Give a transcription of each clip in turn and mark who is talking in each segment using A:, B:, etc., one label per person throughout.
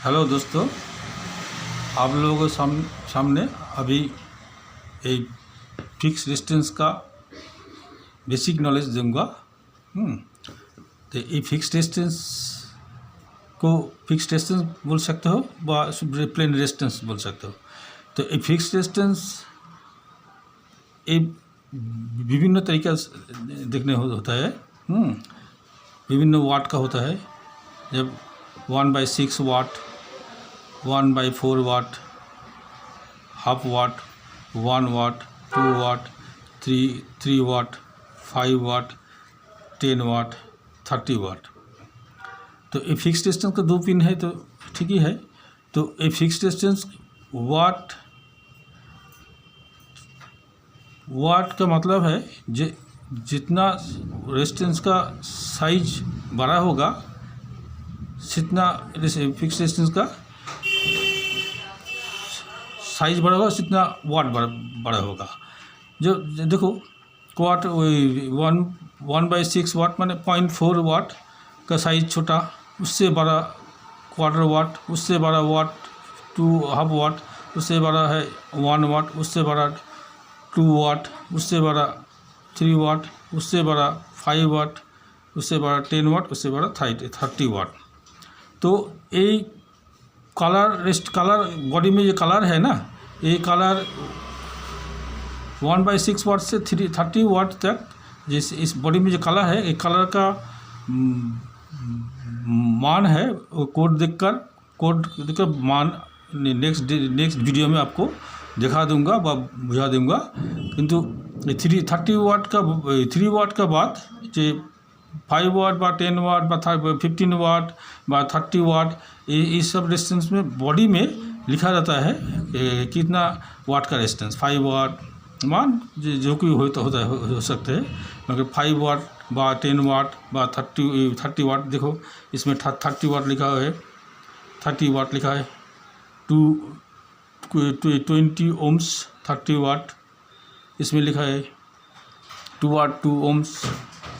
A: Hello दोस्तों, आप लोगों के सामने अभी एक फिक्स डिस्टेंस का बेसिक नॉलेज दूंगा। तो ये फिक्स डिस्टेंस को फिक्स डिस्टेंस बोल सकते हो व प्लेन डिस्टेंस बोल सकते हो। तो ये फिक्स डिस्टेंस ये विभिन्न तरीका से देखने होता है। विभिन्न वाट का होता है। जब 1/6 वाट, 1/4 वाट, हाफ वाट, 1 वाट, 2 वाट, 3 वाट, 5 वाट, 10 वाट, 30 वाट। तो ये फिक्स डिस्टेंस का 2 पिन है तो ठीक ही है। तो ये फिक्स डिस्टेंस वाट का मतलब है जितना रेजिस्टेंस का साइज बड़ा होगा जितना फिक्स डिस्टेंस का साइज बड़ा होगा जितना वाट बड़ा होगा। जो देखो वाट 1/6 वाट माने 0.4 वाट का साइज छोटा, उससे बड़ा क्वार्टर वाट, उससे बड़ा वाट 2 हाफ वाट, उससे बड़ा है 1 वाट, उससे बड़ा 2 वाट, उससे बड़ा 3 वाट, उससे बड़ा 5 वाट, उससे बड़ा 10 वाट, उससे बड़ा 30 वाट। तो ये कलर बॉडी में ये कलर है ना, ये कलर 1/6 वाट से 30 वाट तक जिस इस बॉडी में जो कलर है, ये कलर का मान है वो कोड देखकर मान नेक्स्ट वीडियो में आपको दिखा दूंगा व बुझा दूंगा। किंतु 3 वाट का बाद जो 5 वाट बा 10 वाट बा 15 वाट बा 30 वाट, ये सब रेजिस्टेंस में बॉडी में लिखा जाता है कितना वाट का रेजिस्टेंस। 5 वाट मान जो कोई हो सकते हैं, मगर 5 वाट बा 10 वाट बा 30 वाट। देखो इसमें 30 वाट लिखा है, 30 वाट लिखा है, 20 ओम्स 30 वाट इसमें लिखा है, 2 वाट 2 ओम्स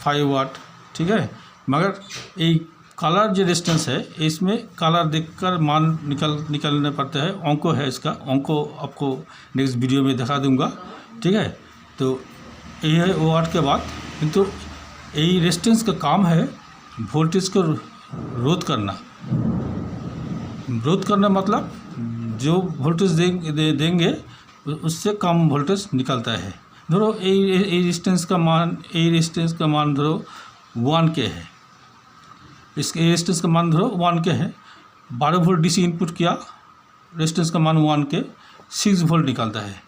A: 5 वाट। ठीक है, मगर ये कलर जो रेजिस्टेंस है इसमें कलर देखकर मान निकलने पड़ता है। अंको है, इसका अंको आपको नेक्स्ट वीडियो में दिखा दूंगा। ठीक है, तो ये है वाट के बाद। किंतु यही रेजिस्टेंस का काम है वोल्टेज को रोध करना मतलब जो वोल्टेज देंगे उससे कम वोल्टेज निकलता है। धरो ये रेजिस्टेंस का मान धरो 1K है। इसके रेजिस्टेंस का मान धरो 1K है। 12 वोल्ट डीसी इनपुट किया, रेजिस्टेंस का मान 1K, 6 वोल्ट निकलता है।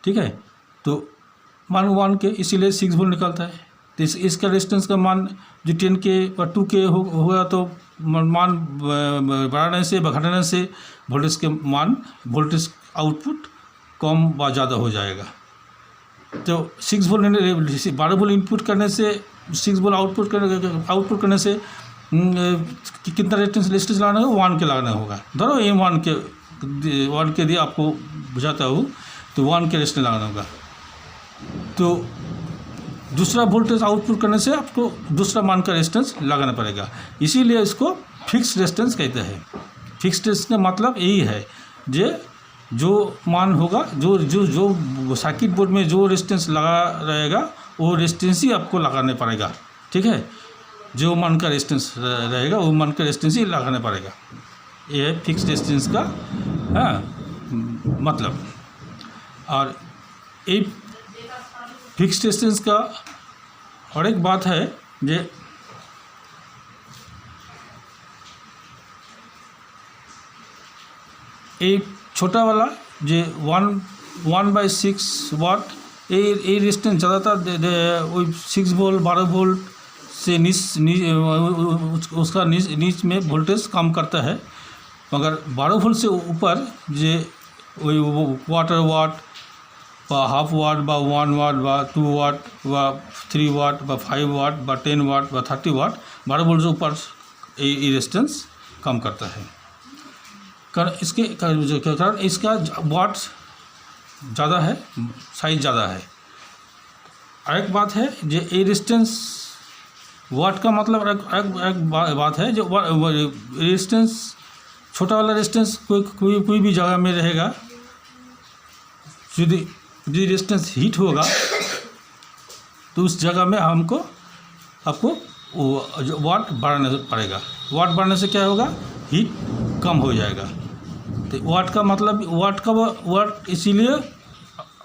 A: ठीक है, तो मान 1K इसीलिए 6 वोल्ट निकलता है। तो इसका रेजिस्टेंस का मान जो 10K और 2K होगा तो मान बढ़ाने से घटाने से वोल्टेज आउटपुट कम व ज़्यादा हो जाएगा। तो 6 वोल्ट 12 वोल्ट इनपुट करने से 6 वोल्ट आउटपुट करने से कितना रेजिस्टेंस लगाना होगा, 1K लगाना होगा। धरो ये 1K दिए आपको बुझाता हूँ, तो 1K रेजिस्टेंस लगाना होगा। तो दूसरा वोल्टेज आउटपुट करने से आपको दूसरा मान का रेजिस्टेंस लगाना पड़ेगा। इसीलिए इसको फिक्स रेजिस्टेंस कहते हैं। फिक्स रेजिस्टेंस का मतलब यही है जो मान होगा, जो सर्किट बोर्ड में जो रेजिस्टेंस लगा रहेगा वो रेजिस्टेंस ही आपको लगाने पड़ेगा। ठीक है, जो मान का रेजिस्टेंस रहेगा वो मान का रेजिस्टेंस ही लगाना पड़ेगा। ये है फिक्स रेजिस्टेंस का मतलब। और ये फिक्स रेजिस्टेंस का और एक बात है जो ये छोटा वाला जो 1/6 वाट, ये रेजिस्टेंस ज़्यादातर वही 6 वोल्ट 12 वोल्ट से उसका नीच में वोल्टेज कम करता है। मगर 12 वोल्ट से ऊपर जो वही क्वार्टर वाट बा हाफ वाट बा 1 वाट बा 2 वाट बा 3 वाट बा 5 वाट बा 10 वाट बा 30 वाट, 12 वोल्ट से ऊपर ये रेजिस्टेंस कम करता है। कारण इसका वाट ज़्यादा है, साइज ज़्यादा है। और एक बात है जो ये रेजिस्टेंस वाट का मतलब एक बात है जो रेजिस्टेंस छोटा वाला रेजिस्टेंस कोई भी जगह में रहेगा, यदि रेजिस्टेंस हीट होगा तो उस जगह में आपको वाट बढ़ाना पड़ेगा। वाट बढ़ने से क्या होगा, हीट कम हो जाएगा। तो वाट का मतलब वाट इसीलिए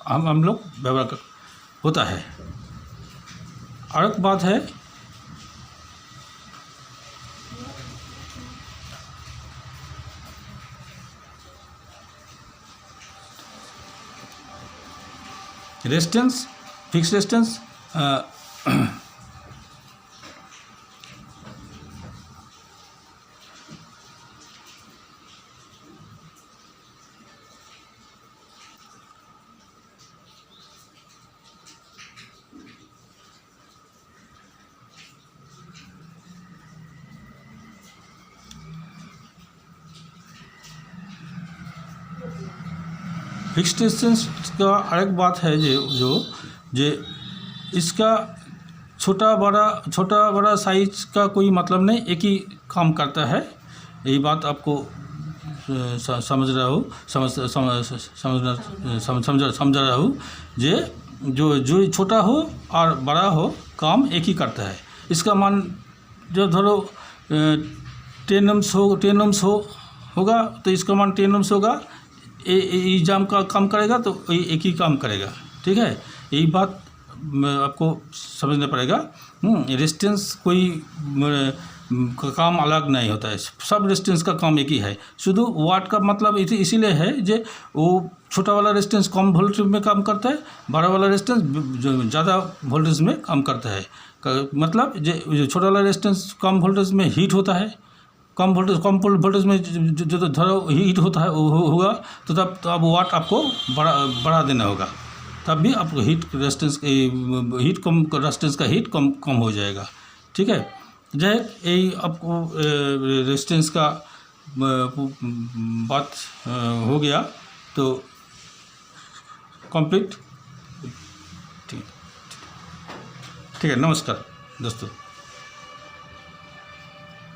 A: हम लोग व्यवहार होता है। और एक बात है, resistance, fix resistance, fix resistance का एक बात है जो इसका छोटा बड़ा साइज का कोई मतलब नहीं, एक ही काम करता है। यही बात आपको समझ रहा हूँ जो छोटा हो और बड़ा हो, काम एक ही करता है। इसका मान जो धरो 10 ohms होगा तो इसका मान 10 ohms होगा, एग्जाम का काम करेगा तो एक ही काम करेगा। ठीक है, यही बात आपको समझना पड़ेगा। रेजिस्टेंस कोई काम अलग नहीं होता है, सब रेजिस्टेंस का काम एक ही है। शुद्ध वाट का मतलब इसीलिए है जो वो छोटा वाला रेजिस्टेंस कम वोल्टेज में काम करता है, बड़ा वाला रेजिस्टेंस ज़्यादा वोल्टेज में काम करता है। मतलब जो छोटा वाला रेजिस्टेंस कम वोल्टेज में हीट होता है, कम वोल्टेज में जो धरो हीट होता है होगा तो तब अब वाट आपको बढ़ा देना होगा, तब भी आपको रेजिस्टेंस का हीट कम हो जाएगा। ठीक है, यही आपको रेजिस्टेंस का बात हो गया तो कंप्लीट। ठीक है, नमस्कार दोस्तों।